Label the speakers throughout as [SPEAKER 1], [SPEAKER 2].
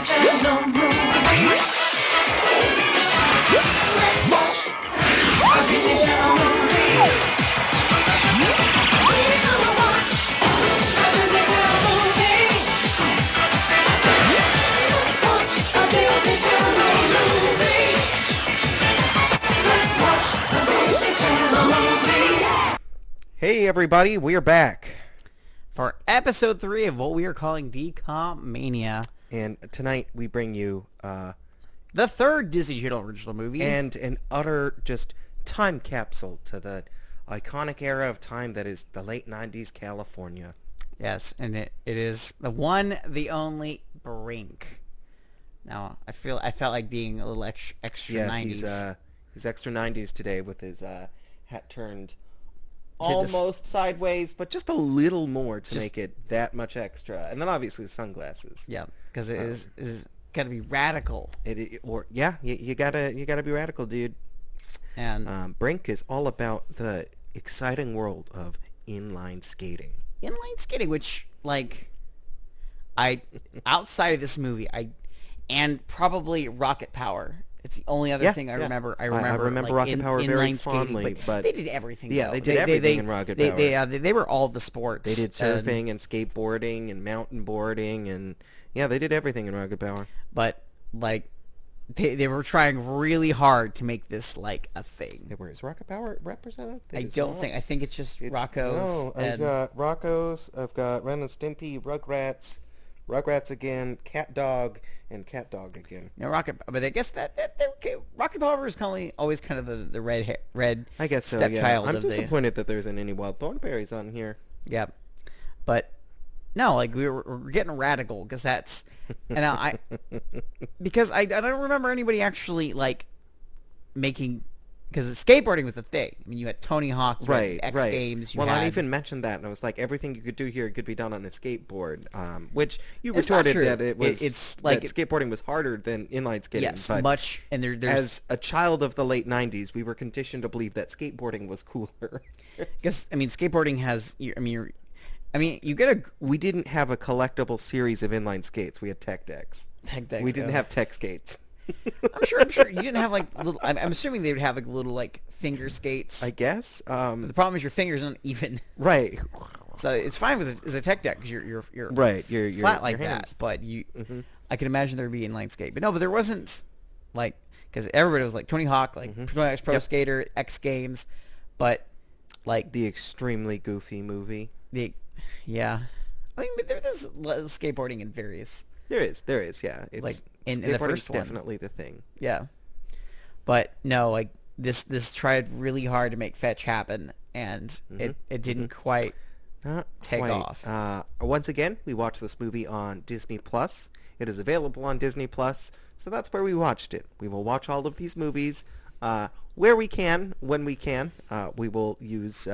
[SPEAKER 1] Channel movie. Let's watch a Disney Channel movie. We're gonna watch a Disney Channel movie. Let's watch a Disney Channel movie. Let's watch a Disney Channel movie.
[SPEAKER 2] Hey everybody, we're back.
[SPEAKER 3] For episode 3 of what we are calling DCOMANIA.
[SPEAKER 2] And tonight we bring you
[SPEAKER 3] The third Disney Channel original movie.
[SPEAKER 2] and an utter just time capsule to the iconic era of time that is the late 90s California.
[SPEAKER 3] Yes, and it is the one, the only Brink. Now, I felt like being a little extra
[SPEAKER 2] Yeah,
[SPEAKER 3] 90s.
[SPEAKER 2] he's extra 90s today with his hat turned
[SPEAKER 3] To this-
[SPEAKER 2] almost sideways, but just a little more to
[SPEAKER 3] Just-
[SPEAKER 2] make it that much extra. And then obviously the sunglasses.
[SPEAKER 3] Yeah, because it is got to be radical.
[SPEAKER 2] You gotta be radical, dude.
[SPEAKER 3] And
[SPEAKER 2] Brink is all about the exciting world of inline skating.
[SPEAKER 3] inline skating, which, like, outside of this movie, and probably Rocket Power. It's the only other thing I remember. I remember like,
[SPEAKER 2] Rocket Power very
[SPEAKER 3] inline skating,
[SPEAKER 2] fondly, but
[SPEAKER 3] they did everything.
[SPEAKER 2] yeah,
[SPEAKER 3] though.
[SPEAKER 2] they did everything in Rocket Power.
[SPEAKER 3] They were all the sports.
[SPEAKER 2] They did surfing and skateboarding and mountain boarding and yeah, they did everything in Rocket Power.
[SPEAKER 3] But like, they were trying really hard to make this like a thing.
[SPEAKER 2] Where is Rocket Power represented?
[SPEAKER 3] I think it's just Rocco's.
[SPEAKER 2] No, I've got Rocco's. I've got Ren and Stimpy, Rugrats again, Cat Dog, and Cat Dog again.
[SPEAKER 3] But I guess that Rocket Power is always kind of the red
[SPEAKER 2] I guess so.
[SPEAKER 3] stepchild
[SPEAKER 2] Yeah. I'm
[SPEAKER 3] of
[SPEAKER 2] disappointed that there isn't any wild thornberries on here.
[SPEAKER 3] Yeah, but no, like we're getting radical because that's and because I don't remember anybody actually like making, because skateboarding was the thing. I mean, you had Tony Hawk, you had X Games.
[SPEAKER 2] Well, I even mentioned that, and I was like, everything you could do here could be done on a skateboard. Which you retorted that it was.
[SPEAKER 3] It's like
[SPEAKER 2] that skateboarding was harder than inline skating.
[SPEAKER 3] Yes,
[SPEAKER 2] but
[SPEAKER 3] much. And there's
[SPEAKER 2] as a child of the late '90s, we were conditioned to believe that skateboarding was cooler.
[SPEAKER 3] because I mean, skateboarding has.
[SPEAKER 2] We didn't have a collectible series of inline skates. We had tech decks.
[SPEAKER 3] Tech decks.
[SPEAKER 2] We didn't have tech skates.
[SPEAKER 3] I'm sure you didn't have like little. I'm assuming they would have like little like finger skates.
[SPEAKER 2] I guess.
[SPEAKER 3] But the problem is your fingers aren't even.
[SPEAKER 2] Right.
[SPEAKER 3] So it's fine with a tech deck because you're
[SPEAKER 2] right. You're
[SPEAKER 3] flat like
[SPEAKER 2] your
[SPEAKER 3] that.
[SPEAKER 2] hands.
[SPEAKER 3] But I can imagine there'd be inline skate. But no, but there wasn't like, because everybody was like Tony Hawk, like Pro Skater, X Games, but like
[SPEAKER 2] the extremely goofy movie.
[SPEAKER 3] I mean, but there's skateboarding in various.
[SPEAKER 2] There is, yeah. It's
[SPEAKER 3] like in the first one,
[SPEAKER 2] definitely the thing.
[SPEAKER 3] Yeah, but no, like this tried really hard to make fetch happen, and it didn't quite take off.
[SPEAKER 2] Once again, we watched this movie on Disney Plus. It is available on Disney Plus, so that's where we watched it. We will watch all of these movies where we can, when we can. We will use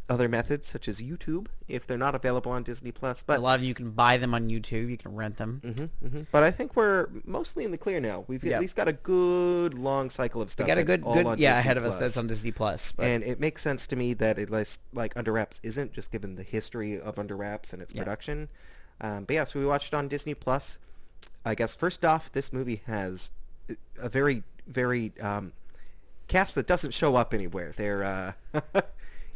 [SPEAKER 2] other methods such as YouTube if they're not available on Disney Plus. But
[SPEAKER 3] a lot of you can buy them on YouTube. You can rent them.
[SPEAKER 2] But I think we're mostly in the clear now. We've at least got a good long cycle of stuff.
[SPEAKER 3] We got a good ahead of us
[SPEAKER 2] Plus.
[SPEAKER 3] that's on Disney Plus. But
[SPEAKER 2] And it makes sense to me that it like Under Wraps isn't, just given the history of Under Wraps and its production. But yeah, so we watched it on Disney Plus. I guess first off, this movie has a very, very cast that doesn't show up anywhere. They're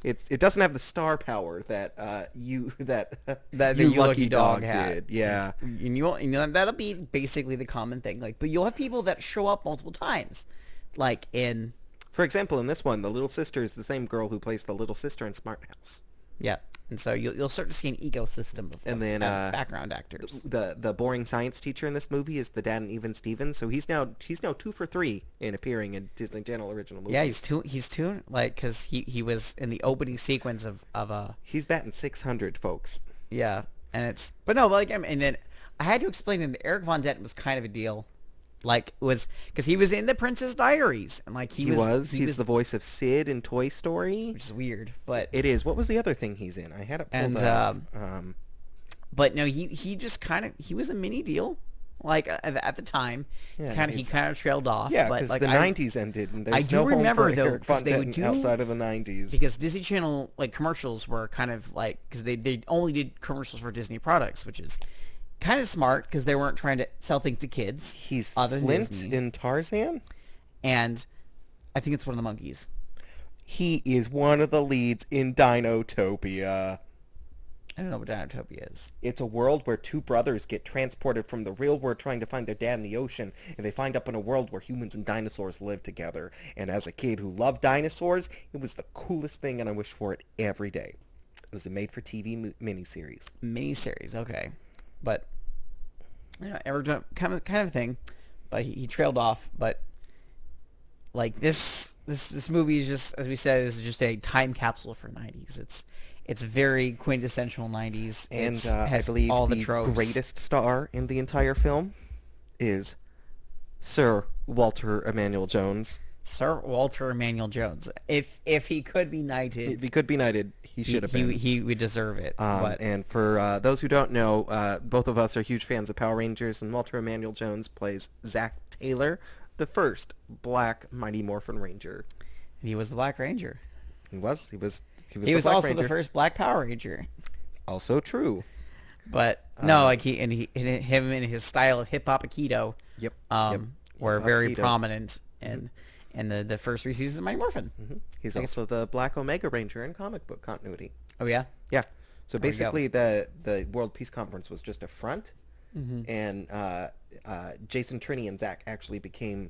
[SPEAKER 2] it doesn't have the star power that you Lucky Dog
[SPEAKER 3] had.
[SPEAKER 2] did. Yeah.
[SPEAKER 3] And that'll be basically the common thing. Like, but you'll have people that show up multiple times, like in.
[SPEAKER 2] For example, in this one, the little sister is the same girl who plays the little sister in Smart House.
[SPEAKER 3] Yeah, and so you'll start to see an ecosystem of
[SPEAKER 2] and then
[SPEAKER 3] background actors.
[SPEAKER 2] The boring science teacher in this movie is the dad in Even Stevens, so he's now 2 for 3 in appearing in Disney Channel original movies.
[SPEAKER 3] Yeah, he's two like, because he was in the opening sequence of
[SPEAKER 2] He's batting 600, folks.
[SPEAKER 3] Yeah, and then I had to explain that Eric Von Dent was kind of a deal. Like, it was because he was in The Princess Diaries, and like he's
[SPEAKER 2] the voice of Sid in Toy Story,
[SPEAKER 3] which is weird, but
[SPEAKER 2] it is. What was the other thing he's in? I had it pulled up.
[SPEAKER 3] But no, he just kind of, he was a mini deal, like at the time.
[SPEAKER 2] Yeah,
[SPEAKER 3] he kind of trailed off.
[SPEAKER 2] Yeah,
[SPEAKER 3] but
[SPEAKER 2] because
[SPEAKER 3] like,
[SPEAKER 2] the '90s ended, and there's
[SPEAKER 3] I do
[SPEAKER 2] no
[SPEAKER 3] remember
[SPEAKER 2] home for
[SPEAKER 3] though,
[SPEAKER 2] Eric
[SPEAKER 3] because
[SPEAKER 2] Von
[SPEAKER 3] they would
[SPEAKER 2] Dent
[SPEAKER 3] do
[SPEAKER 2] outside of the '90s.
[SPEAKER 3] because Disney Channel like commercials were kind of like, because they only did commercials for Disney products, which is kind of smart because they weren't trying to sell things to kids.
[SPEAKER 2] He's
[SPEAKER 3] other than
[SPEAKER 2] Flint
[SPEAKER 3] Disney.
[SPEAKER 2] in Tarzan.
[SPEAKER 3] And I think it's one of the monkeys.
[SPEAKER 2] He is one of the leads in Dinotopia.
[SPEAKER 3] I don't know what Dinotopia is.
[SPEAKER 2] It's a world where two brothers get transported from the real world trying to find their dad in the ocean, and they find up in a world where humans and dinosaurs live together. And as a kid who loved dinosaurs, it was the coolest thing, and I wish for it every day. It was a made-for-TV miniseries.
[SPEAKER 3] Miniseries, okay. But, ever done kind of thing. But he trailed off. But, like, this movie is just, as we said, is just a time capsule for 90s. It's very quintessential 90s.
[SPEAKER 2] And
[SPEAKER 3] has
[SPEAKER 2] I believe
[SPEAKER 3] all
[SPEAKER 2] the
[SPEAKER 3] the tropes.
[SPEAKER 2] greatest star in the entire film is Sir Walter Emmanuel Jones.
[SPEAKER 3] Sir Walter Emmanuel Jones. If he could be knighted,
[SPEAKER 2] If he could be knighted, he should have been.
[SPEAKER 3] He would deserve it. But
[SPEAKER 2] And for those who don't know, both of us are huge fans of Power Rangers, and Walter Emmanuel Jones plays Zach Taylor, the first black Mighty Morphin Ranger.
[SPEAKER 3] he was the Black Ranger.
[SPEAKER 2] He was the
[SPEAKER 3] He was
[SPEAKER 2] Black
[SPEAKER 3] also
[SPEAKER 2] Ranger.
[SPEAKER 3] the first Black Power Ranger.
[SPEAKER 2] Also true.
[SPEAKER 3] But no, like him and his style of hip hop aikido,
[SPEAKER 2] Yep.
[SPEAKER 3] were
[SPEAKER 2] Hip-hop
[SPEAKER 3] very
[SPEAKER 2] aikido.
[SPEAKER 3] prominent in the first 3 seasons of Mighty Morphin.
[SPEAKER 2] He's also the Black Omega Ranger in comic book continuity.
[SPEAKER 3] Oh yeah,
[SPEAKER 2] Yeah. So
[SPEAKER 3] There we go.
[SPEAKER 2] basically, the World Peace Conference was just a front, and Jason, Trini, and Zach actually became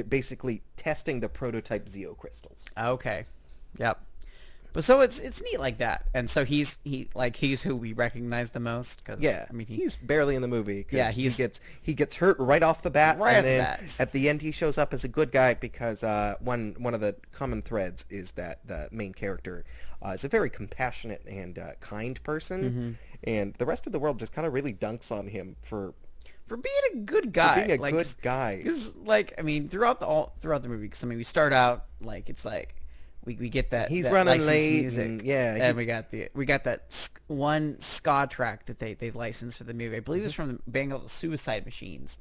[SPEAKER 2] basically testing the prototype Zeo crystals.
[SPEAKER 3] okay, yep. But so it's neat like that, and so he's who we recognize the most. Cause,
[SPEAKER 2] Yeah,
[SPEAKER 3] I mean
[SPEAKER 2] he's barely in the movie. 'Cause
[SPEAKER 3] Yeah,
[SPEAKER 2] he gets hurt right off the bat,
[SPEAKER 3] Right
[SPEAKER 2] and
[SPEAKER 3] off the
[SPEAKER 2] then
[SPEAKER 3] bat.
[SPEAKER 2] at the end he shows up as a good guy because one of the common threads is that the main character is a very compassionate and kind person, and the rest of the world just kind of really dunks on him for
[SPEAKER 3] being a good guy,
[SPEAKER 2] being a good guy.
[SPEAKER 3] Because I mean, throughout the movie, because I mean, we start out like it's like. We get that
[SPEAKER 2] He's
[SPEAKER 3] that
[SPEAKER 2] running
[SPEAKER 3] licensed
[SPEAKER 2] late,
[SPEAKER 3] music,
[SPEAKER 2] and, yeah,
[SPEAKER 3] and we got that one ska track that they licensed for the movie. I believe it's from the band called Suicide Machines,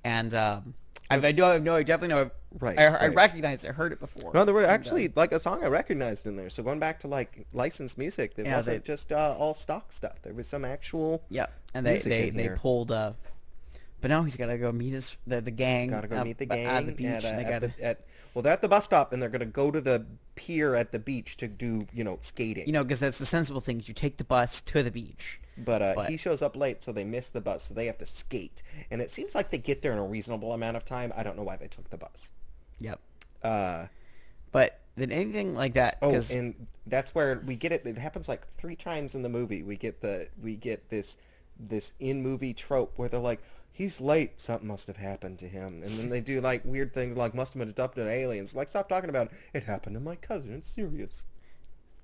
[SPEAKER 3] and I definitely know.
[SPEAKER 2] Right,
[SPEAKER 3] I
[SPEAKER 2] right.
[SPEAKER 3] recognize. I heard it before.
[SPEAKER 2] No, there were actually like a song I recognized in there. So going back to like licensed music, it
[SPEAKER 3] Yeah,
[SPEAKER 2] wasn't just all stock stuff. There was some actual
[SPEAKER 3] Yep, and
[SPEAKER 2] music
[SPEAKER 3] they
[SPEAKER 2] in here.
[SPEAKER 3] pulled. But no, he's got to go meet the gang.
[SPEAKER 2] Gotta go meet the gang
[SPEAKER 3] at the beach.
[SPEAKER 2] at,
[SPEAKER 3] and they
[SPEAKER 2] at,
[SPEAKER 3] gotta,
[SPEAKER 2] well, they're at the bus stop, and they're gonna go to the pier at the beach to do skating.
[SPEAKER 3] because that's the sensible thing. You take the bus to the beach.
[SPEAKER 2] But he shows up late, so they miss the bus, so they have to skate. And it seems like they get there in a reasonable amount of time. I don't know why they took the bus.
[SPEAKER 3] Yep.
[SPEAKER 2] Uh,
[SPEAKER 3] But then anything like that.
[SPEAKER 2] oh,
[SPEAKER 3] 'Cause-
[SPEAKER 2] and that's where we get it. It happens like 3 times in the movie. We get this in movie trope where they're like, he's late, something must have happened to him, and then they do like weird things like must have been abducted aliens. Like, stop talking about it happened to my cousin. It's serious.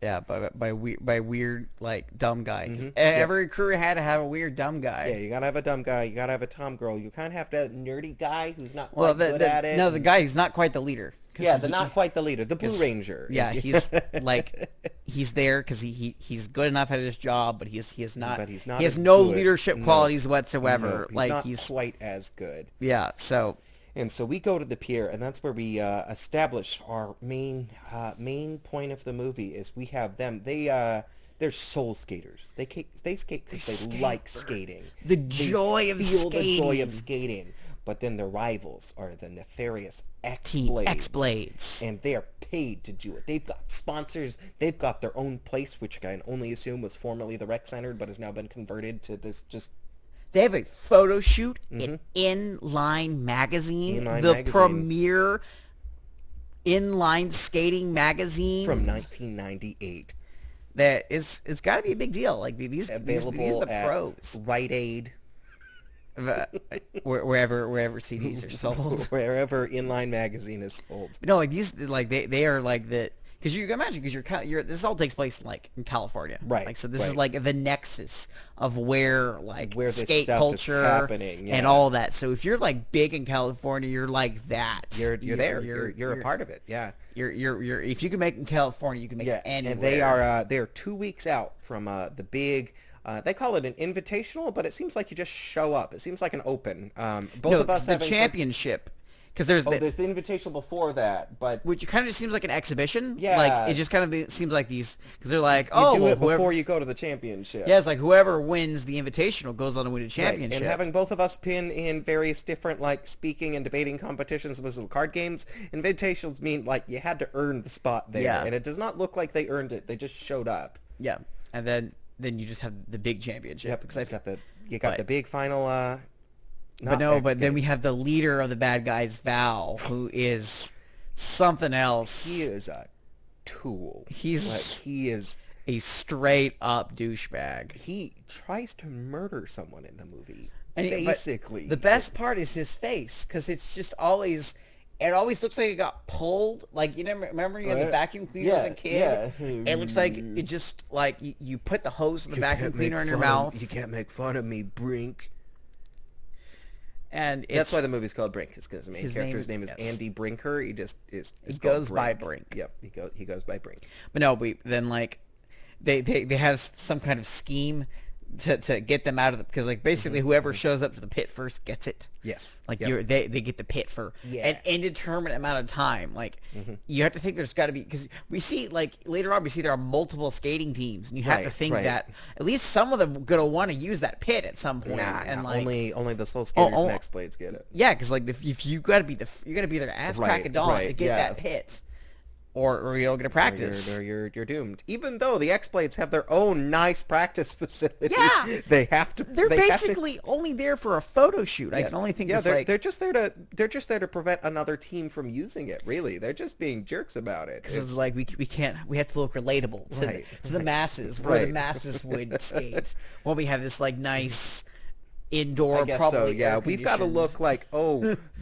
[SPEAKER 3] Yeah, by weird like dumb guy. 'Cause
[SPEAKER 2] Mhm.
[SPEAKER 3] every crew had to have a weird dumb guy.
[SPEAKER 2] Yeah, you gotta have a dumb guy. You gotta have a tom girl. You kind of have to have a nerdy guy who's not quite
[SPEAKER 3] Well,
[SPEAKER 2] good at it.
[SPEAKER 3] no, the guy who's not quite the leader. 'Cause
[SPEAKER 2] Yeah,
[SPEAKER 3] he-
[SPEAKER 2] not quite the leader, the Blue
[SPEAKER 3] 'cause-
[SPEAKER 2] Ranger.
[SPEAKER 3] Yeah, he's like he's there because he's good enough at his job, but he's not.
[SPEAKER 2] But he's not
[SPEAKER 3] He has
[SPEAKER 2] as
[SPEAKER 3] no
[SPEAKER 2] good.
[SPEAKER 3] leadership
[SPEAKER 2] No.
[SPEAKER 3] qualities whatsoever.
[SPEAKER 2] No, he's
[SPEAKER 3] like
[SPEAKER 2] not
[SPEAKER 3] he's
[SPEAKER 2] quite as good.
[SPEAKER 3] yeah. So
[SPEAKER 2] And so we go to the pier, and that's where we establish our main point of the movie. Is we have them. They're soul skaters. They skate because they
[SPEAKER 3] skate
[SPEAKER 2] like
[SPEAKER 3] for
[SPEAKER 2] skating.
[SPEAKER 3] the
[SPEAKER 2] They
[SPEAKER 3] joy of
[SPEAKER 2] feel the joy
[SPEAKER 3] skating.
[SPEAKER 2] of skating. But then their rivals are the nefarious
[SPEAKER 3] Team
[SPEAKER 2] X-Blades.
[SPEAKER 3] X-Blades.
[SPEAKER 2] And they are paid to do it. They've got sponsors. They've got their own place, which I can only assume was formerly the Rec Center, but has now been converted to this just...
[SPEAKER 3] They have a photo shoot in Inline Magazine,
[SPEAKER 2] Inline
[SPEAKER 3] the
[SPEAKER 2] Magazine.
[SPEAKER 3] premier inline skating magazine
[SPEAKER 2] from 1998.
[SPEAKER 3] That it's got to be a big deal. Like these are
[SPEAKER 2] Available
[SPEAKER 3] the
[SPEAKER 2] at
[SPEAKER 3] pros.
[SPEAKER 2] Rite Aid,
[SPEAKER 3] wherever CDs are sold.
[SPEAKER 2] wherever Inline Magazine is sold.
[SPEAKER 3] No, like these, like they are like the because you can imagine because you're this all takes place like in California,
[SPEAKER 2] Right,
[SPEAKER 3] Like so, this is
[SPEAKER 2] right.
[SPEAKER 3] like the nexus of where
[SPEAKER 2] Where this
[SPEAKER 3] skate
[SPEAKER 2] stuff is
[SPEAKER 3] culture
[SPEAKER 2] happening,
[SPEAKER 3] and
[SPEAKER 2] yeah.
[SPEAKER 3] all that. So if you're like big in California, you're like that.
[SPEAKER 2] You're there. You're a part of it. Yeah.
[SPEAKER 3] You're if you can make it in California, you can make
[SPEAKER 2] Yeah.
[SPEAKER 3] it anywhere.
[SPEAKER 2] And they are 2 weeks out from the big. They call it an invitational, but it seems like you just show up. It seems like an open. Both
[SPEAKER 3] no,
[SPEAKER 2] of us
[SPEAKER 3] the
[SPEAKER 2] having
[SPEAKER 3] championship because there's
[SPEAKER 2] there's the Invitational before that, but
[SPEAKER 3] which kind of just seems like an exhibition.
[SPEAKER 2] Yeah.
[SPEAKER 3] Like, it just kind of seems like these, because they're like,
[SPEAKER 2] you do
[SPEAKER 3] well,
[SPEAKER 2] it before
[SPEAKER 3] whoever,
[SPEAKER 2] you go to the championship.
[SPEAKER 3] yeah, it's like whoever wins the Invitational goes on to win a
[SPEAKER 2] Right.
[SPEAKER 3] championship.
[SPEAKER 2] And having both of us pin in various different, like, speaking and debating competitions with little card games, Invitationals mean, like, you had to earn the spot there.
[SPEAKER 3] Yeah.
[SPEAKER 2] And it does not look like they earned it. They just showed up.
[SPEAKER 3] Yeah, and then you just have the big championship.
[SPEAKER 2] Yep,
[SPEAKER 3] because
[SPEAKER 2] you got the big final,
[SPEAKER 3] but then we have the leader of the bad guys, Val, who is something else.
[SPEAKER 2] He is a tool.
[SPEAKER 3] He
[SPEAKER 2] is
[SPEAKER 3] a straight up douchebag.
[SPEAKER 2] He tries to murder someone in the movie.
[SPEAKER 3] And
[SPEAKER 2] basically.
[SPEAKER 3] the best part is his face, because it's just always... It always looks like it got pulled. Like, you never remember you had the vacuum cleaner as a kid?
[SPEAKER 2] Yeah.
[SPEAKER 3] It looks like it just, like, you put the hose of the vacuum cleaner in your mouth.
[SPEAKER 2] You can't make fun of me, Brink.
[SPEAKER 3] And
[SPEAKER 2] that's why the movie's called Brink, is because the main character's name is
[SPEAKER 3] yes.
[SPEAKER 2] Andy Brinker. He just is
[SPEAKER 3] He goes by Brink.
[SPEAKER 2] Yep, he goes by Brink.
[SPEAKER 3] But no, then, like, they have some kind of scheme to get them out of the, because, like, basically whoever shows up to the pit first gets it.
[SPEAKER 2] Yes.
[SPEAKER 3] Like, they get the pit for an indeterminate amount of time. Like, you have to think there's got to be, because we see, like, later on, we see there are multiple skating teams, and you have to think that at least some of them are going to want to use that pit at some point. And like,
[SPEAKER 2] only the Soul Skaters and X-Blades get it.
[SPEAKER 3] Yeah, because, like, if you got to be you got to be there ass crack of dawn to get that pit. Or you don't get to practice.
[SPEAKER 2] Or you're doomed. Even though the X-Blades have their own nice practice facility.
[SPEAKER 3] Yeah.
[SPEAKER 2] They have to...
[SPEAKER 3] They're basically only there for a photo shoot. I can only think
[SPEAKER 2] they're just there to prevent another team from using it, really. They're just being jerks about it.
[SPEAKER 3] Because it's like, we have to look relatable to the masses, where the masses would skate. Well, we have this, like, nice... indoor,
[SPEAKER 2] I guess
[SPEAKER 3] probably
[SPEAKER 2] so, yeah.
[SPEAKER 3] air
[SPEAKER 2] We've got to
[SPEAKER 3] conditions.
[SPEAKER 2] look like,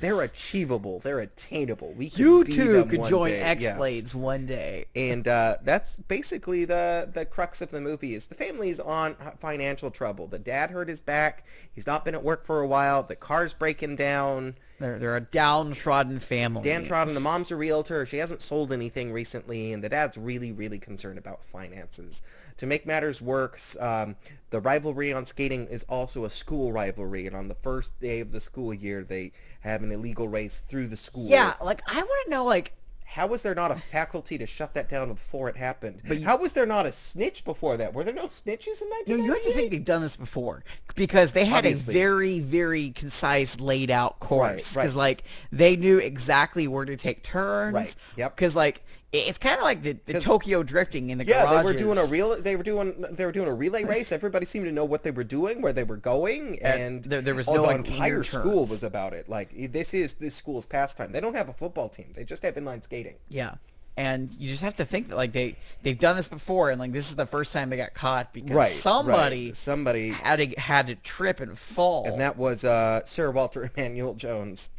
[SPEAKER 2] they're achievable, they're attainable. We can
[SPEAKER 3] You
[SPEAKER 2] be
[SPEAKER 3] too
[SPEAKER 2] them
[SPEAKER 3] could
[SPEAKER 2] one
[SPEAKER 3] join
[SPEAKER 2] day.
[SPEAKER 3] X-Blades one day.
[SPEAKER 2] And that's basically the crux of the movie, is the family's on financial trouble. The dad hurt his back. He's not been at work for a while. The car's breaking down.
[SPEAKER 3] They're a downtrodden family.
[SPEAKER 2] Downtrodden. The mom's a realtor. She hasn't sold anything recently, and the dad's really, really concerned about finances. To make matters worse, the rivalry on skating is also a school rivalry, and on the first day of the school year, they have an illegal race through the school.
[SPEAKER 3] Yeah, like, I want to know, like...
[SPEAKER 2] How was there not a faculty to shut that down before it happened? How was there not a snitch before that? Were there no snitches in 1998?
[SPEAKER 3] No, you have to think they've done this before, because they had
[SPEAKER 2] Obviously.
[SPEAKER 3] a very, very concise, laid out course.
[SPEAKER 2] Right.
[SPEAKER 3] Because, like, they knew exactly where to take turns.
[SPEAKER 2] Right, yep.
[SPEAKER 3] Because, like, it's kind of like the Tokyo drifting in the garages.
[SPEAKER 2] They were doing a relay race. Everybody seemed to know what they were doing, where they were going, and
[SPEAKER 3] there was no,
[SPEAKER 2] the
[SPEAKER 3] like,
[SPEAKER 2] entire
[SPEAKER 3] weird
[SPEAKER 2] school
[SPEAKER 3] turns.
[SPEAKER 2] was about it. Like, this school's pastime. They don't have a football team. They just have inline skating.
[SPEAKER 3] Yeah. And you just have to think that, like, they've done this before, and, like, this is the first time they got caught because somebody had to trip and fall.
[SPEAKER 2] And that was Sir Walter Emmanuel Jones,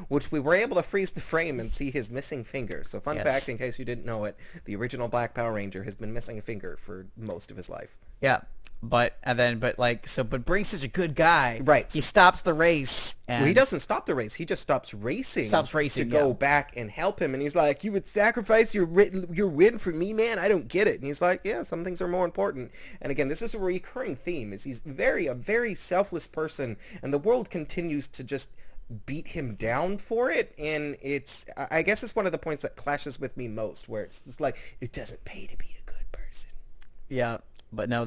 [SPEAKER 2] which we were able to freeze the frame and see his missing finger. So fun fact, in case you didn't know it, the original Black Power Ranger has been missing a finger for most of his life.
[SPEAKER 3] Yeah. But Brink's such a good guy.
[SPEAKER 2] Right.
[SPEAKER 3] He stops the race. And
[SPEAKER 2] Well, he doesn't stop the race. He just stops racing. To go back and help him. And he's like, "You would sacrifice your win for me, man? I don't get it." And he's like, "Yeah, some things are more important." And again, this is a recurring theme. Is he's a very selfless person, and the world continues to just beat him down for it. And I guess it's one of the points that clashes with me most, where it's just like, it doesn't pay to be a good person.
[SPEAKER 3] Yeah, but no,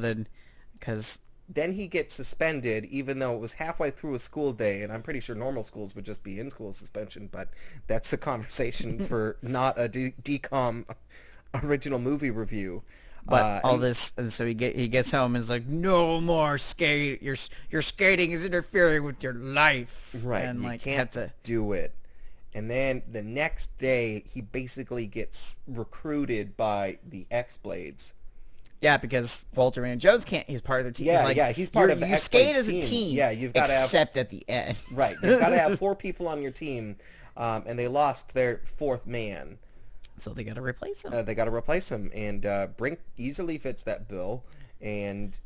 [SPEAKER 3] because
[SPEAKER 2] then he gets suspended, even though it was halfway through a school day, and I'm pretty sure normal schools would just be in-school suspension, but that's a conversation for not a DCOM original movie review.
[SPEAKER 3] But and so he gets home and is like, "No more skate. Your skating is interfering with your life."
[SPEAKER 2] Right,
[SPEAKER 3] and,
[SPEAKER 2] you
[SPEAKER 3] like,
[SPEAKER 2] can't do it. And then the next day, he basically gets recruited by the X-Blades.
[SPEAKER 3] Yeah, because Walter Man Jones can't. He's part of the team.
[SPEAKER 2] Yeah, he's part of the
[SPEAKER 3] You skate
[SPEAKER 2] X-Blades
[SPEAKER 3] as a team.
[SPEAKER 2] Yeah, you've got to have,
[SPEAKER 3] except at the end.
[SPEAKER 2] Right, you've got to have 4 people on your team, and they lost their 4th man.
[SPEAKER 3] So they got to replace him.
[SPEAKER 2] And Brink easily fits that bill. And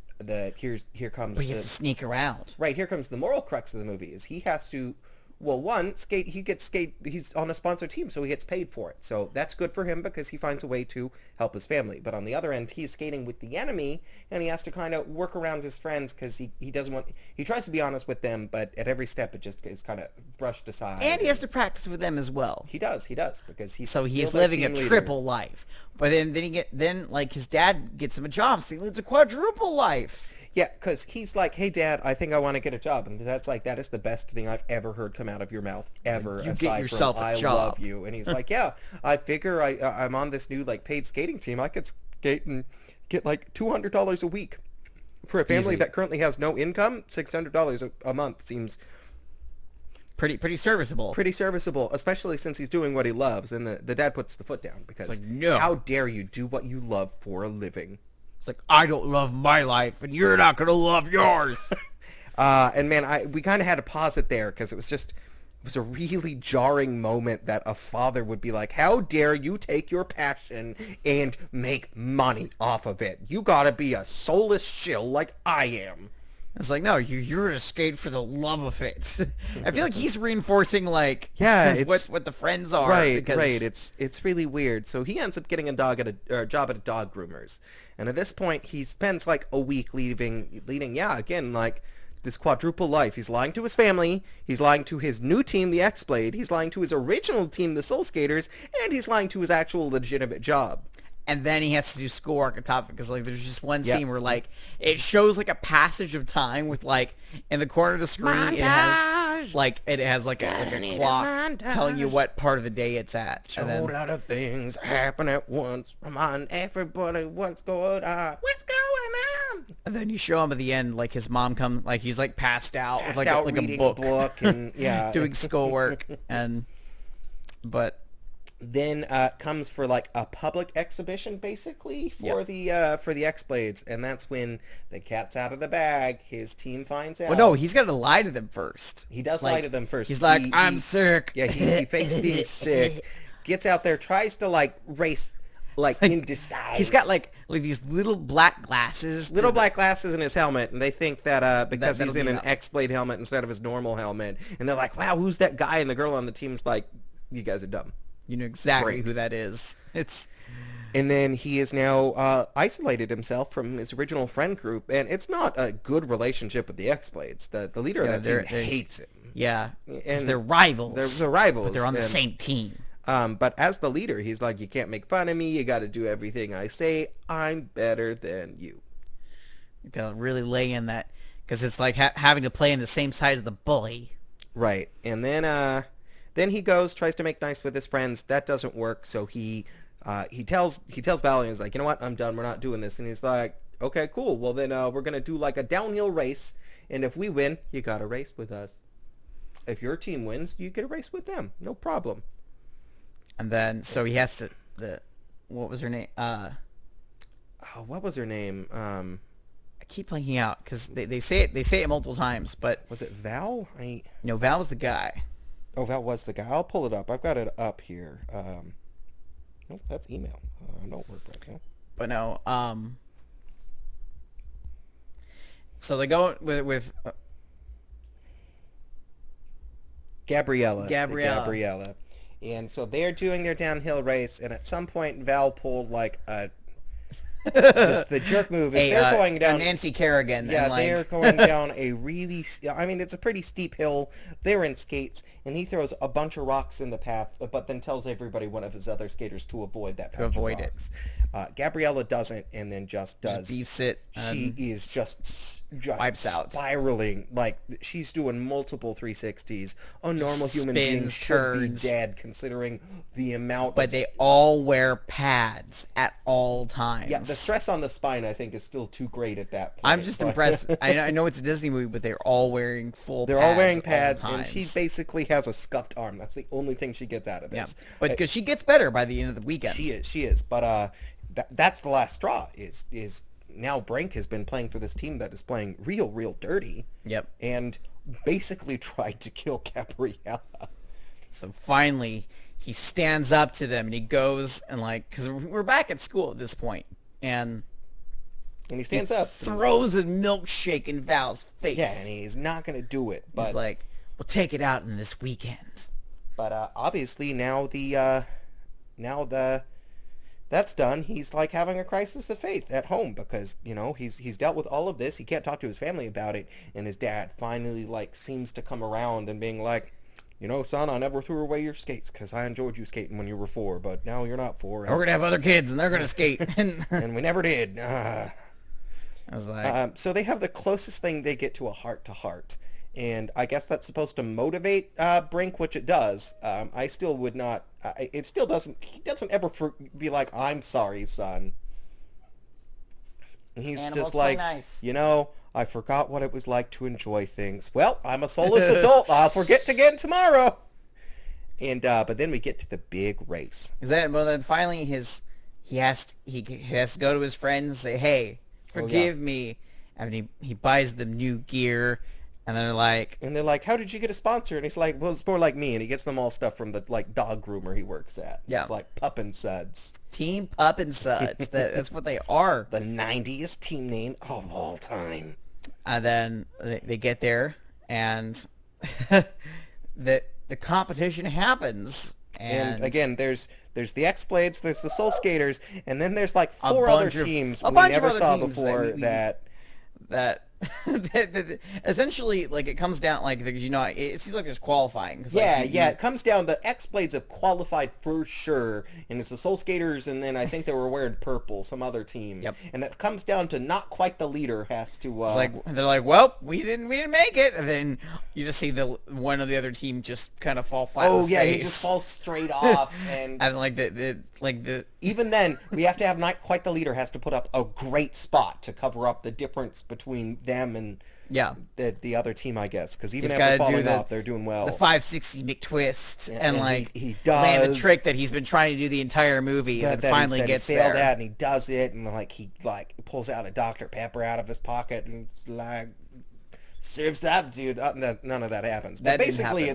[SPEAKER 2] here comes.
[SPEAKER 3] But he has to sneak around.
[SPEAKER 2] Right, here comes the moral crux of the movie: is he has to Well, one, he's on a sponsor team, so he gets paid for it. So that's good for him because he finds a way to help his family. But on the other end, he's skating with the enemy, and he has to kind of work around his friends because he doesn't want... He tries to be honest with them, but at every step it just is kind of brushed aside.
[SPEAKER 3] And he has to practice with them as well.
[SPEAKER 2] He does, because he's...
[SPEAKER 3] So he is living a triple life. But then like his dad gets him a job, so he lives a quadruple life.
[SPEAKER 2] Yeah, because he's like, hey, Dad, I think I want to get a job. And the dad's like, that is the best thing I've ever heard come out of your mouth, ever.
[SPEAKER 3] You get yourself a job.
[SPEAKER 2] I love you. And he's like, yeah, I figure I'm on this new, like, paid skating team. I could skate and get, like, $200 a week. For a family that currently has no income, $600 a month seems...
[SPEAKER 3] Pretty serviceable.
[SPEAKER 2] Pretty serviceable, especially since he's doing what he loves. And the dad puts the foot down because,
[SPEAKER 3] like, no.
[SPEAKER 2] How dare you do what you love for a living?
[SPEAKER 3] It's like, I don't love my life, and you're not going to love yours.
[SPEAKER 2] And man, we kind of had to pause it there because it was a really jarring moment that a father would be like, how dare you take your passion and make money off of it? You gotta be a soulless shill like I am.
[SPEAKER 3] It's like, no, you're going to skate for the love of it. I feel like he's reinforcing, like, what the friends are.
[SPEAKER 2] Right. It's really weird. So he ends up getting a job at a dog groomer's. And at this point, he spends, like, a week leading, again, like, this quadruple life. He's lying to his family, he's lying to his new team, the X-Blade, he's lying to his original team, the Soul Skaters, and he's lying to his actual legitimate job.
[SPEAKER 3] And then he has to do schoolwork on top of it, because, like, there's just one scene where, like, it shows, like, a passage of time with, like, in the corner of the screen, it has like a clock telling you what part of the day it's at.
[SPEAKER 2] A whole lot of things happen at once. Remind everybody what's going on. What's going on?
[SPEAKER 3] And then you show him at the end, like, his mom comes, like, he's, like, passed out with, like,
[SPEAKER 2] reading
[SPEAKER 3] a book
[SPEAKER 2] and,
[SPEAKER 3] doing schoolwork, but...
[SPEAKER 2] Then comes for like a public exhibition, basically for the X-Blades, and that's when the cat's out of the bag. His team finds out.
[SPEAKER 3] Well, no, he's got to lie to them first.
[SPEAKER 2] He does lie to them first.
[SPEAKER 3] He's like, I'm sick.
[SPEAKER 2] Yeah, he fakes being sick. Gets out there, tries to like race, like in disguise.
[SPEAKER 3] He's got like these little black glasses,
[SPEAKER 2] in his helmet, and they think that because he's in an X-Blade helmet instead of his normal helmet, and they're like, wow, who's that guy? And the girl on the team's like, you guys are dumb.
[SPEAKER 3] You know exactly
[SPEAKER 2] Brink.
[SPEAKER 3] who that is.
[SPEAKER 2] And then he is now isolated himself from his original friend group, and it's not a good relationship with the X-Blades. The leader of that team hates him.
[SPEAKER 3] Yeah, and they're rivals.
[SPEAKER 2] They're rivals.
[SPEAKER 3] But they're on the same team.
[SPEAKER 2] But as the leader, he's like, you can't make fun of me. You got to do everything I say. I'm better than you.
[SPEAKER 3] You gotta really lay in that, because it's like having to play in the same side as the bully.
[SPEAKER 2] Right, and then he goes, tries to make nice with his friends. That doesn't work, so he tells Valerie, he's like, you know what, I'm done, we're not doing this. And he's like, okay, cool, well then we're going to do like a downhill race, and if we win, you got to race with us. If your team wins, you get a race with them, no problem.
[SPEAKER 3] And then, so he has to, what was her name?
[SPEAKER 2] What was her name?
[SPEAKER 3] I keep blanking out, because they say it multiple times, but...
[SPEAKER 2] Was it Val?
[SPEAKER 3] No, Val was the guy.
[SPEAKER 2] Oh, that was the guy. I'll pull it up. I've got it up here. Oh, that's email. I don't work right now.
[SPEAKER 3] But no, so they go with
[SPEAKER 2] Gabriella. And so they're doing their downhill race, and at some point Val pulled like a just the jerk move. They're going down
[SPEAKER 3] Nancy Kerrigan.
[SPEAKER 2] Yeah,
[SPEAKER 3] and
[SPEAKER 2] they're going down a really. I mean, it's a pretty steep hill. They're in skates, and he throws a bunch of rocks in the path, but then tells everybody, one of his other skaters, to avoid that patch of rocks. Gabriella doesn't, and then just does.
[SPEAKER 3] Just beefs it.
[SPEAKER 2] She is just
[SPEAKER 3] wipes out,
[SPEAKER 2] spiraling. Like she's doing multiple 360s. A normal human being should be dead, considering the amount.
[SPEAKER 3] But they all wear pads at all times.
[SPEAKER 2] Yeah, the stress on the spine, I think, is still too great at that point.
[SPEAKER 3] I'm just impressed. I know it's a Disney movie, but they're all wearing full.
[SPEAKER 2] They're all wearing pads, and she basically has a scuffed arm. That's the only thing she gets out of this.
[SPEAKER 3] Yeah, but because she gets better by the end of the weekend.
[SPEAKER 2] She is. But that's the last straw. Is now Brink has been playing for this team that is playing real dirty.
[SPEAKER 3] Yep.
[SPEAKER 2] And basically tried to kill Gabriella.
[SPEAKER 3] So finally, he stands up to them and he goes and because we're back at school at this point, and
[SPEAKER 2] he stands up,
[SPEAKER 3] throws a milkshake in Val's face.
[SPEAKER 2] Yeah, and he's not going to do it. But
[SPEAKER 3] he's like, we'll take it out in this weekend.
[SPEAKER 2] But obviously now that's done. He's like having a crisis of faith at home because, you know, he's dealt with all of this. He can't talk to his family about it, and his dad finally like seems to come around and being like, you know, son, I never threw away your skates because I enjoyed you skating when you were 4, but now you're not 4.
[SPEAKER 3] We're going to have other kids, and they're going to skate.
[SPEAKER 2] And we never did.
[SPEAKER 3] I was like...
[SPEAKER 2] so they have the closest thing they get to a heart-to-heart. And I guess that's supposed to motivate Brink, which it does. I still would not... it still doesn't... He doesn't ever be like, I'm sorry, son. And he's
[SPEAKER 3] Animals
[SPEAKER 2] just like,
[SPEAKER 3] nice.
[SPEAKER 2] You know, I forgot what it was like to enjoy things. Well, I'm a soulless adult. I'll forget again tomorrow. And but then we get to the big race.
[SPEAKER 3] Well, then finally he has to go to his friends and say, hey, forgive me. And he buys them new gear. And they're like,
[SPEAKER 2] how did you get a sponsor? And he's like, well, it's more like me. And he gets them all stuff from the like dog groomer he works at.
[SPEAKER 3] Yeah.
[SPEAKER 2] It's like Pup and Suds.
[SPEAKER 3] Team Pup and Suds. That's what they are.
[SPEAKER 2] The 90th team name of all time.
[SPEAKER 3] And then they get there, and the competition happens.
[SPEAKER 2] And again, there's the X-Blades, there's the Soul Skaters, and then there's like 4 other teams we
[SPEAKER 3] bunch of
[SPEAKER 2] never
[SPEAKER 3] other
[SPEAKER 2] saw
[SPEAKER 3] teams
[SPEAKER 2] before that
[SPEAKER 3] essentially, like, it comes down, like, you know, it seems like there's qualifying.
[SPEAKER 2] It comes down, the X-Blades have qualified for sure, and it's the Soul Skaters, and then I think they were wearing purple, some other team.
[SPEAKER 3] Yep.
[SPEAKER 2] And that comes down to not quite the leader has to...
[SPEAKER 3] It's like, they're like, well, we didn't make it, and then you just see one of the other team just kind of fall flat on his face.
[SPEAKER 2] He just falls straight off, and
[SPEAKER 3] like the
[SPEAKER 2] even then, we have to have not quite the leader has to put up a great spot to cover up the difference between them and the other team, I guess, because even after falling off, they're doing well.
[SPEAKER 3] The 560 McTwist, and like
[SPEAKER 2] he does
[SPEAKER 3] land the trick that he's been trying to do the entire movie, and finally gets there.
[SPEAKER 2] Failed at, and he does it, and like he pulls out a Dr. Pepper out of his pocket, and it's like, serves up, dude. None of that happens. But basically,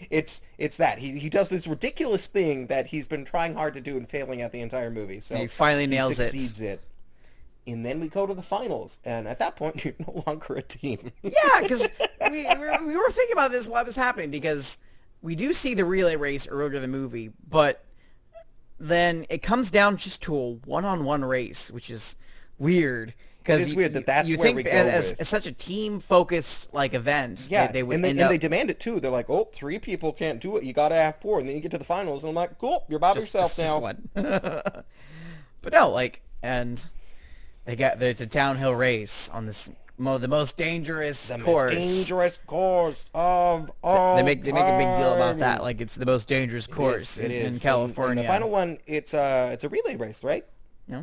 [SPEAKER 2] it's that he does this ridiculous thing that he's been trying hard to do and failing at the entire movie. So
[SPEAKER 3] he finally nails it.
[SPEAKER 2] Succeeds it. And then we go to the finals, and at that point, you're no longer a team.
[SPEAKER 3] Yeah, because we were thinking about this while it was happening, because we do see the relay race earlier in the movie, but then it comes down just to a one-on-one race, which is weird.
[SPEAKER 2] It is weird that's
[SPEAKER 3] you
[SPEAKER 2] where
[SPEAKER 3] think
[SPEAKER 2] we go
[SPEAKER 3] as such a team-focused like event, they would
[SPEAKER 2] and they demand it too. They're like, oh, 3 people can't do it. You got to have 4, and then you get to the finals, and I'm like, cool, you're by yourself now.
[SPEAKER 3] Just one. But no, like, and it's a downhill race on this the most dangerous course.
[SPEAKER 2] Most dangerous course of all
[SPEAKER 3] They make a big deal about that, like it's the most dangerous course in California.
[SPEAKER 2] And the final one, it's a relay race, right?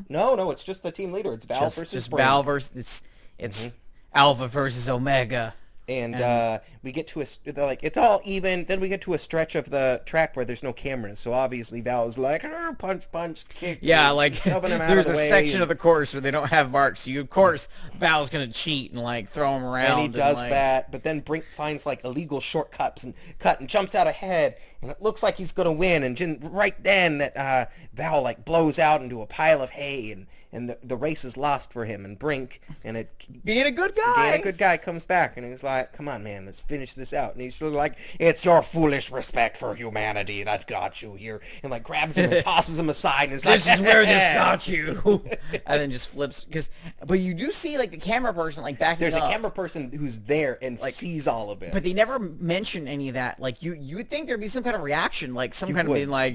[SPEAKER 2] No, it's just the team leader. It's Val versus Brink.
[SPEAKER 3] Val versus it's Alpha versus Omega.
[SPEAKER 2] And we get to it's all even. Then we get to a stretch of the track where there's no cameras. So obviously Val is like, punch, kick.
[SPEAKER 3] Yeah, like
[SPEAKER 2] shoving him out
[SPEAKER 3] there's
[SPEAKER 2] of the
[SPEAKER 3] a
[SPEAKER 2] way
[SPEAKER 3] section of the course where they don't have marks. So of course, Val's going to cheat and like throw him around.
[SPEAKER 2] And he does that. But then Brink finds like illegal shortcuts and jumps out ahead. And it looks like he's going to win. And right then that Val like blows out into a pile of hay and the race is lost for him, and Brink,
[SPEAKER 3] being a good guy,
[SPEAKER 2] comes back, and he's like, come on, man, let's finish this out. And he's sort of like, it's your foolish respect for humanity that got you here, and like grabs him and tosses him aside, and is like,
[SPEAKER 3] this is where this got you. And then just flips, but you do see like the camera person like backing
[SPEAKER 2] There's
[SPEAKER 3] up.
[SPEAKER 2] a camera person who's there and like sees all of it.
[SPEAKER 3] But they never mention any of that. Like you would think there'd be some kind of reaction, like some kind of being like,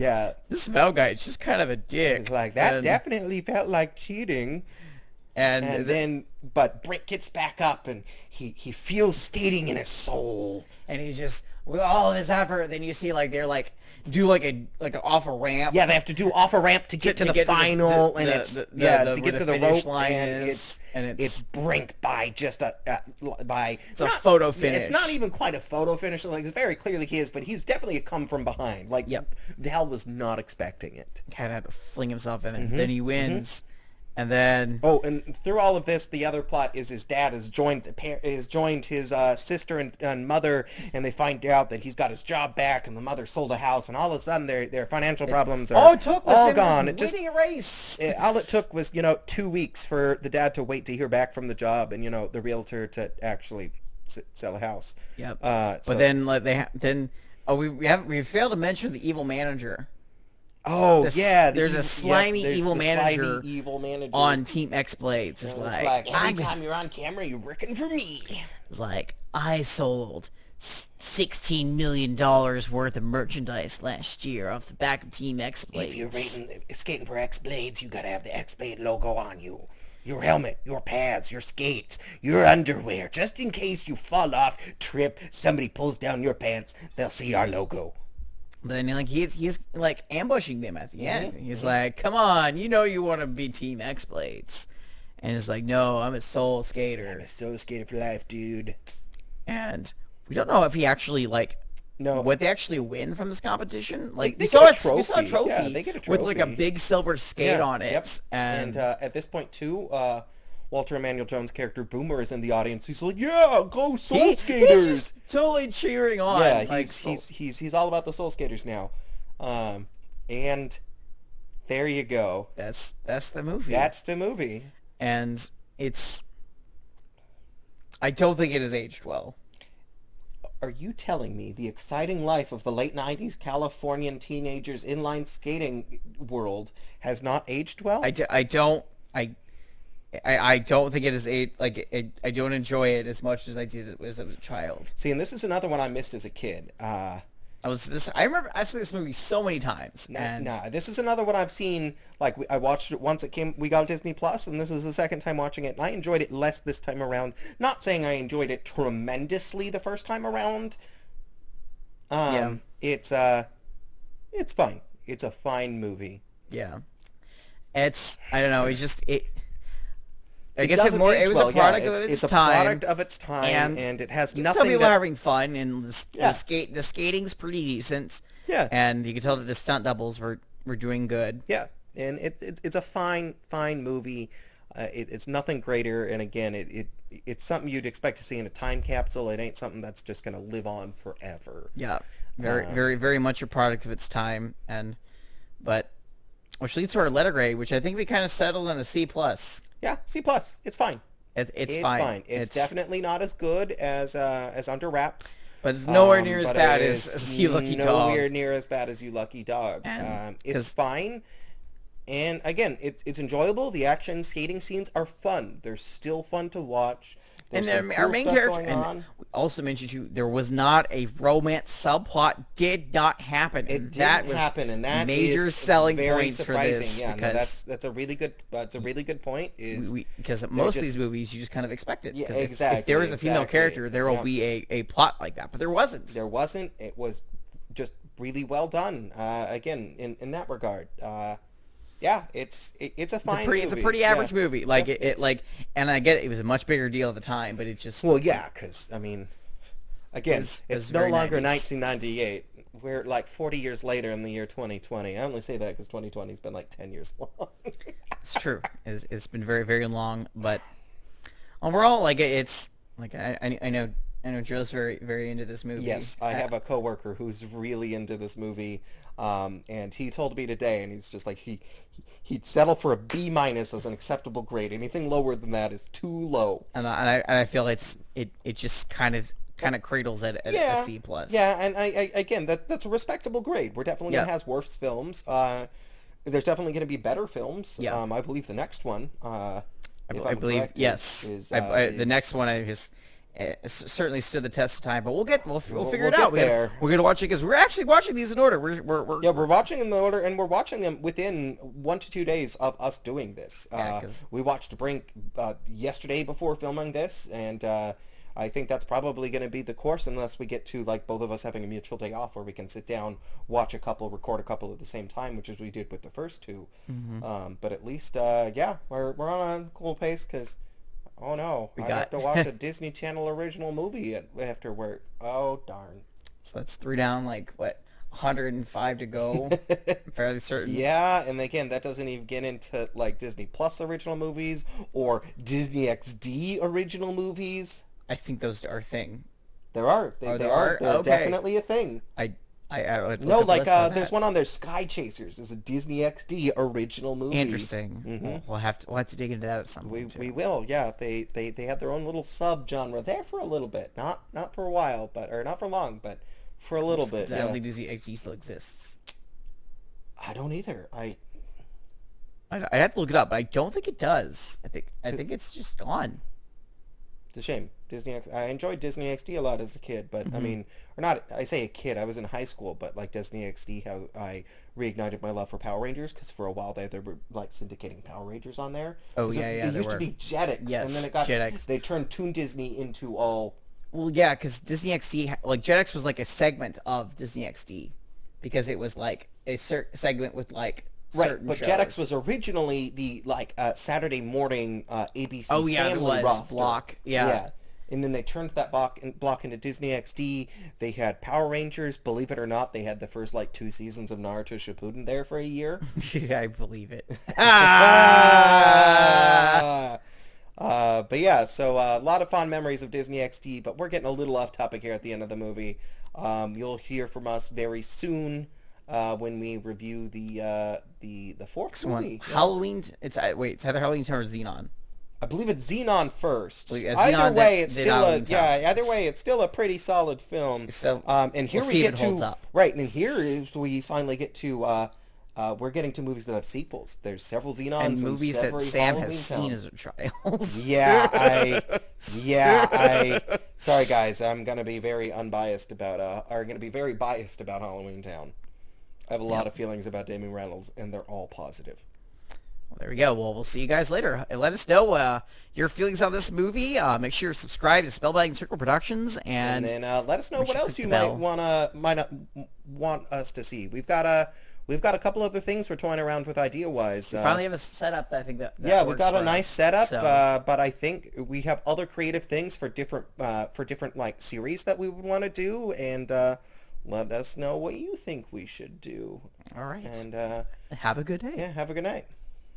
[SPEAKER 3] this Val guy is just kind of a dick.
[SPEAKER 2] It's like, that definitely felt like cheating. And then but Brink gets back up, and he feels skating in his soul,
[SPEAKER 3] and he just, with all of his effort, then you see like they're like do like a off a ramp.
[SPEAKER 2] Yeah, they have to do off a ramp to get to the final, to get to the rope
[SPEAKER 3] line,
[SPEAKER 2] and it's Brink by just a
[SPEAKER 3] photo finish.
[SPEAKER 2] It's not even quite a photo finish. Like, it's very clearly his, but he's definitely a come from behind. Like, Val was not expecting it.
[SPEAKER 3] Kind of had to fling himself in it. Then he wins. And then...
[SPEAKER 2] Oh, and through all of this, the other plot is his dad has joined his sister and mother, and they find out that he's got his job back, and the mother sold a house, and all of a sudden their financial problems are all gone.
[SPEAKER 3] It just winning a race.
[SPEAKER 2] All it took was 2 weeks for the dad to wait to hear back from the job, and the realtor to actually sell a house.
[SPEAKER 3] Yep.
[SPEAKER 2] So,
[SPEAKER 3] But then like we failed to mention the evil manager.
[SPEAKER 2] oh yeah,
[SPEAKER 3] There's a slimy evil manager
[SPEAKER 2] evil manager
[SPEAKER 3] on Team X Blades. It's like
[SPEAKER 2] every time you're on camera, you're working for me.
[SPEAKER 3] It's like, I sold $16 million worth of merchandise last year off the back of Team X Blades.
[SPEAKER 2] If you're skating for X Blades, you gotta have the X Blade logo on you. Your helmet, your pads, your skates, your underwear. Just in case you fall off, trip, somebody pulls down your pants, they'll see our logo.
[SPEAKER 3] But then like he's like ambushing them at the end. He's like, come on, you know you want to be Team X Blades. And it's like, no, I'm a soul skater.
[SPEAKER 2] I'm a soul skater for life, dude.
[SPEAKER 3] And we don't know if he actually would they actually win from this competition? Like
[SPEAKER 2] they
[SPEAKER 3] we saw
[SPEAKER 2] get
[SPEAKER 3] a
[SPEAKER 2] a trophy.
[SPEAKER 3] trophy,
[SPEAKER 2] Yeah, they get a
[SPEAKER 3] with like a
[SPEAKER 2] trophy.
[SPEAKER 3] big silver skate on it.
[SPEAKER 2] Yep.
[SPEAKER 3] And
[SPEAKER 2] at this point too, Walter Emmanuel Jones' character Boomer is in the audience. He's like, "Yeah, go Soul Skaters!"
[SPEAKER 3] He's just totally cheering on.
[SPEAKER 2] Yeah,
[SPEAKER 3] like,
[SPEAKER 2] he's all about the Soul Skaters now. And there you go.
[SPEAKER 3] That's the movie.
[SPEAKER 2] That's the movie.
[SPEAKER 3] And I don't think it has aged well.
[SPEAKER 2] Are you telling me the exciting life of the late 90s Californian teenagers inline skating world has not aged well?
[SPEAKER 3] I don't think it is I don't enjoy it as much as I did as a child.
[SPEAKER 2] See, and this is another one I missed as a kid.
[SPEAKER 3] I remember I saw this movie so many times.
[SPEAKER 2] Nah, this is another one I've seen. Like I watched it once. We got Disney Plus, and this is the second time watching it. And I enjoyed it less this time around. Not saying I enjoyed it tremendously the first time around. It's fine. It's a fine movie.
[SPEAKER 3] Yeah, I don't know. I guess
[SPEAKER 2] doesn't age
[SPEAKER 3] it was
[SPEAKER 2] well.
[SPEAKER 3] a product
[SPEAKER 2] Yeah,
[SPEAKER 3] of its
[SPEAKER 2] it's
[SPEAKER 3] time.
[SPEAKER 2] a product of its time, and it has
[SPEAKER 3] You can
[SPEAKER 2] nothing.
[SPEAKER 3] tell people are having fun, and the skating's pretty decent.
[SPEAKER 2] Yeah.
[SPEAKER 3] And you can tell that the stunt doubles were doing good.
[SPEAKER 2] Yeah, and it's a fine movie. It's nothing greater, and again, it's something you'd expect to see in a time capsule. It ain't something that's just going to live on forever.
[SPEAKER 3] Yeah, very, very much a product of its time, but which leads to our letter grade, which I think we kind of settled on a C+.
[SPEAKER 2] Yeah, C+. It's fine.
[SPEAKER 3] It's fine.
[SPEAKER 2] It's definitely not as good as Under Wraps.
[SPEAKER 3] But it's nowhere near as bad as You Lucky Dog.
[SPEAKER 2] Nowhere near as bad as You Lucky Dog. It's fine. And again, it's enjoyable. The action skating scenes are fun. They're still fun to watch.
[SPEAKER 3] And our main character, and we also mentioned too, there was not a romance subplot. Did not happen.
[SPEAKER 2] It didn't happen, and that
[SPEAKER 3] major
[SPEAKER 2] is
[SPEAKER 3] selling
[SPEAKER 2] very
[SPEAKER 3] points
[SPEAKER 2] surprising.
[SPEAKER 3] for this.
[SPEAKER 2] Yeah,
[SPEAKER 3] because
[SPEAKER 2] that's a really good. That's a really good point.
[SPEAKER 3] Because most of these movies, you just kind of expect it.
[SPEAKER 2] Yeah,
[SPEAKER 3] exactly. If there was a female character, there will be a plot like that, but there wasn't.
[SPEAKER 2] There wasn't. It was just really well done. Again, in that regard. Yeah, it's a fine movie.
[SPEAKER 3] It's a pretty average movie. Like and I get it was a much bigger deal at the time, but it just
[SPEAKER 2] because I mean, again, it's no longer
[SPEAKER 3] 90s.
[SPEAKER 2] 1998. We're like 40 years later in the year 2020. I only say that because 2020's been like 10 years long.
[SPEAKER 3] It's true. It's been very, very long, but overall, it's like I know Joe's very, very into this movie.
[SPEAKER 2] Yes, I have a coworker who's really into this movie. And he told me today, and he's just like he'd settle for a B- as an acceptable grade. Anything lower than that is too low.
[SPEAKER 3] And I feel it just kind of cradles at a C+.
[SPEAKER 2] Yeah, and I again that's a respectable grade. We're definitely gonna have worse films. There's definitely gonna be better films.
[SPEAKER 3] Yeah.
[SPEAKER 2] I believe the next one.
[SPEAKER 3] I believe
[SPEAKER 2] correct,
[SPEAKER 3] yes. The next one certainly stood the test of time, but we'll figure it out. We're gonna watch it because we're actually watching these in order.
[SPEAKER 2] We're watching them in order, and we're watching them within 1 to 2 days of us doing this. We watched Brink yesterday before filming this, and I think that's probably going to be the course unless we get to like both of us having a mutual day off where we can sit down, watch a couple, record a couple at the same time, which is we did with the first two.
[SPEAKER 3] Mm-hmm.
[SPEAKER 2] But at least we're on a cool pace because. Oh no! I have to watch a Disney Channel original movie after work. Oh darn!
[SPEAKER 3] So that's 3 down. 105 to go. Fairly certain.
[SPEAKER 2] Yeah, and again, that doesn't even get into like Disney Plus original movies or Disney XD original movies.
[SPEAKER 3] I think those are a thing.
[SPEAKER 2] There are. They're
[SPEAKER 3] Okay.
[SPEAKER 2] definitely a thing.
[SPEAKER 3] I I would
[SPEAKER 2] No,
[SPEAKER 3] look up a
[SPEAKER 2] like
[SPEAKER 3] list about
[SPEAKER 2] there's
[SPEAKER 3] that.
[SPEAKER 2] one on there. Sky Chasers is a Disney XD original movie.
[SPEAKER 3] Interesting.
[SPEAKER 2] Mhm.
[SPEAKER 3] We'll have to dig into that at some point.
[SPEAKER 2] We
[SPEAKER 3] too.
[SPEAKER 2] will, yeah. They had their own little sub genre there for a little bit, not for a while, or not for long, but for a little bit.
[SPEAKER 3] I don't
[SPEAKER 2] Yeah.
[SPEAKER 3] think Disney XD still exists.
[SPEAKER 2] I don't either.
[SPEAKER 3] I'd have to look it up, but I don't think it does. I think it's just gone.
[SPEAKER 2] It's a shame. I enjoyed Disney XD a lot as a kid, but I mean, or not. I say a kid. I was in high school, but like Disney XD, how I reignited my love for Power Rangers because for a while they were like syndicating Power Rangers on there.
[SPEAKER 3] Oh,
[SPEAKER 2] 'Cause
[SPEAKER 3] yeah,
[SPEAKER 2] it
[SPEAKER 3] there
[SPEAKER 2] used
[SPEAKER 3] were.
[SPEAKER 2] to be Jetix,
[SPEAKER 3] Yes,
[SPEAKER 2] and then it got
[SPEAKER 3] Jetix.
[SPEAKER 2] they turned Toon Disney into all.
[SPEAKER 3] Well, yeah, because Disney XD, like Jetix was like a segment of Disney XD, because it was like a segment with like
[SPEAKER 2] Right,
[SPEAKER 3] certain
[SPEAKER 2] but
[SPEAKER 3] shows.
[SPEAKER 2] Jetix was originally the like Saturday morning ABC
[SPEAKER 3] Oh yeah, it
[SPEAKER 2] family
[SPEAKER 3] was
[SPEAKER 2] roster.
[SPEAKER 3] block. Yeah.
[SPEAKER 2] And then they turned that block into Disney XD. They had Power Rangers. Believe it or not, they had the first like 2 seasons of Naruto Shippuden there for a year.
[SPEAKER 3] Yeah, I believe it.
[SPEAKER 2] But yeah, so a lot of fond memories of Disney XD. But we're getting a little off topic here at the end of the movie. You'll hear from us very soon when we review the fourth movie.
[SPEAKER 3] Halloween. It's either Halloweentown or Xenon.
[SPEAKER 2] I believe it's Xenon first.
[SPEAKER 3] Well, yeah,
[SPEAKER 2] Either
[SPEAKER 3] Xenon
[SPEAKER 2] way,
[SPEAKER 3] did-
[SPEAKER 2] it's
[SPEAKER 3] did
[SPEAKER 2] still
[SPEAKER 3] Halloweentown.
[SPEAKER 2] either way, it's still a pretty solid film.
[SPEAKER 3] So,
[SPEAKER 2] and here
[SPEAKER 3] we'll
[SPEAKER 2] we
[SPEAKER 3] see if
[SPEAKER 2] get
[SPEAKER 3] it
[SPEAKER 2] to
[SPEAKER 3] holds up.
[SPEAKER 2] right, and here is we finally get to we're getting to movies that have sequels. There's several Xenons
[SPEAKER 3] And movies that
[SPEAKER 2] several
[SPEAKER 3] Sam
[SPEAKER 2] Halloweentown.
[SPEAKER 3] has seen as a child.
[SPEAKER 2] Sorry guys, I'm gonna be very unbiased about gonna be very biased about Halloweentown. I have a lot of feelings about Damien Reynolds, and they're all positive.
[SPEAKER 3] Well, there we go. Well, we'll see you guys later. And let us know your feelings on this movie. Make sure you subscribe to Spellbinding Circle Productions,
[SPEAKER 2] And
[SPEAKER 3] and
[SPEAKER 2] then let us know
[SPEAKER 3] make
[SPEAKER 2] what
[SPEAKER 3] sure
[SPEAKER 2] else
[SPEAKER 3] to
[SPEAKER 2] you
[SPEAKER 3] click the
[SPEAKER 2] might not want us to see. We've got a couple other things we're toying around with idea wise.
[SPEAKER 3] we finally have a setup that I think that
[SPEAKER 2] Yeah, we
[SPEAKER 3] works
[SPEAKER 2] got a
[SPEAKER 3] for
[SPEAKER 2] nice
[SPEAKER 3] us.
[SPEAKER 2] setup,
[SPEAKER 3] So,
[SPEAKER 2] but I think we have other creative things for different like series that we would want to do, and let us know what you think we should do.
[SPEAKER 3] all right.
[SPEAKER 2] And
[SPEAKER 3] Have a good day.
[SPEAKER 2] yeah, have a good night.